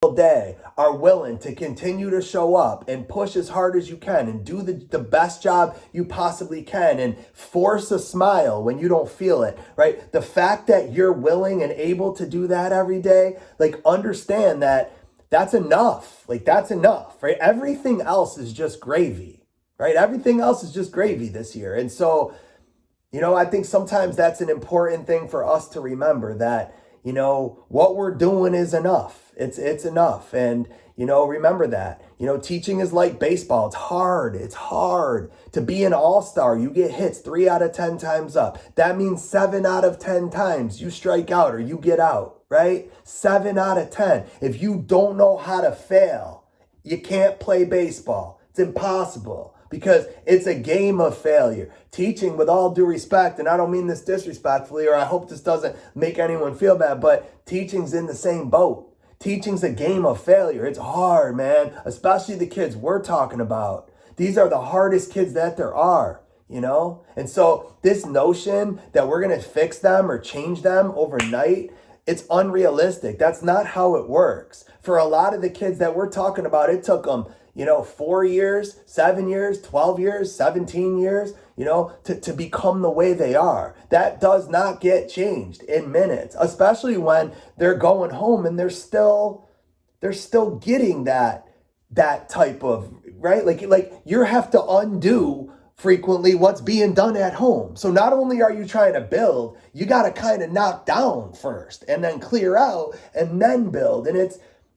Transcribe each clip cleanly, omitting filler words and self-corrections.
day are willing to continue to show up and push as hard as you can and do the best job you possibly can and force a smile when you don't feel it, right? The fact that you're willing and able to do that every day, like, understand that that's enough. Like, that's enough, right? Everything else is just gravy, right? Everything else is just gravy this year. And so, I think sometimes that's an important thing for us to remember, that, what we're doing is enough. It's enough. And, remember that, teaching is like baseball. It's hard. It's hard to be an all-star. You get hits 3 out of 10 times up. That means 7 out of 10 times you strike out or you get out, right? 7 out of 10. If you don't know how to fail, you can't play baseball. It's impossible, because it's a game of failure. Teaching, with all due respect, and I don't mean this disrespectfully, or I hope this doesn't make anyone feel bad, but teaching's in the same boat. Teaching's a game of failure. It's hard, man, especially the kids we're talking about. These are the hardest kids that there are, And so this notion that we're going to fix them or change them overnight, it's unrealistic. That's not how it works. For a lot of the kids that we're talking about, it took them 4 years, 7 years, 12 years, 17 years, to become the way they are. That does not get changed in minutes, especially when they're going home and they're still getting that type of, right? Like you have to undo frequently what's being done at home. So not only are you trying to build, you got to kind of knock down first and then clear out and then build. And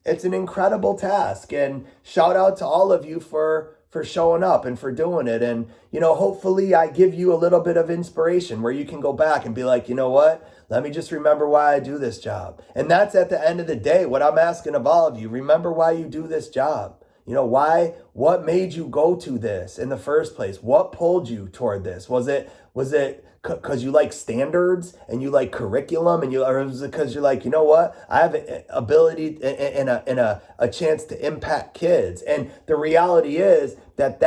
it's an incredible task, and shout out to all of you for showing up and for doing it. And, hopefully I give you a little bit of inspiration where you can go back and be like, you know what? Let me just remember why I do this job. And that's, at the end of the day, what I'm asking of all of you. Remember why you do this job. What made you go to this in the first place? What pulled you toward this? Was it because you like standards and you like curriculum, or was it because you're like, I have an ability and a chance to impact kids? And the reality is that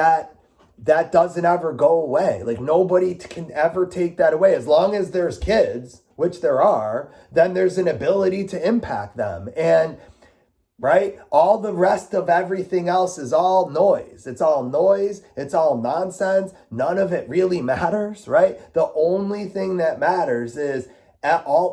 doesn't ever go away. Like, nobody can ever take that away. As long as there's kids, which there are, then there's an ability to impact them. And right? All the rest of everything else is all noise. It's all noise. It's all nonsense. None of it really matters, right? The only thing that matters is,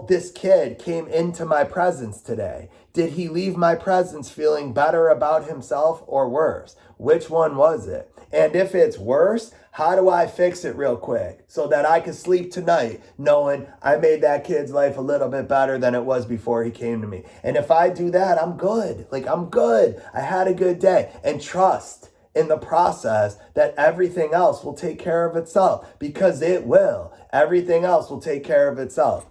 this kid came into my presence today. Did he leave my presence feeling better about himself or worse? Which one was it? And if it's worse, how do I fix it real quick so that I can sleep tonight knowing I made that kid's life a little bit better than it was before he came to me? And if I do that, I'm good. Like, I'm good. I had a good day. And trust in the process that everything else will take care of itself, because it will. Everything else will take care of itself.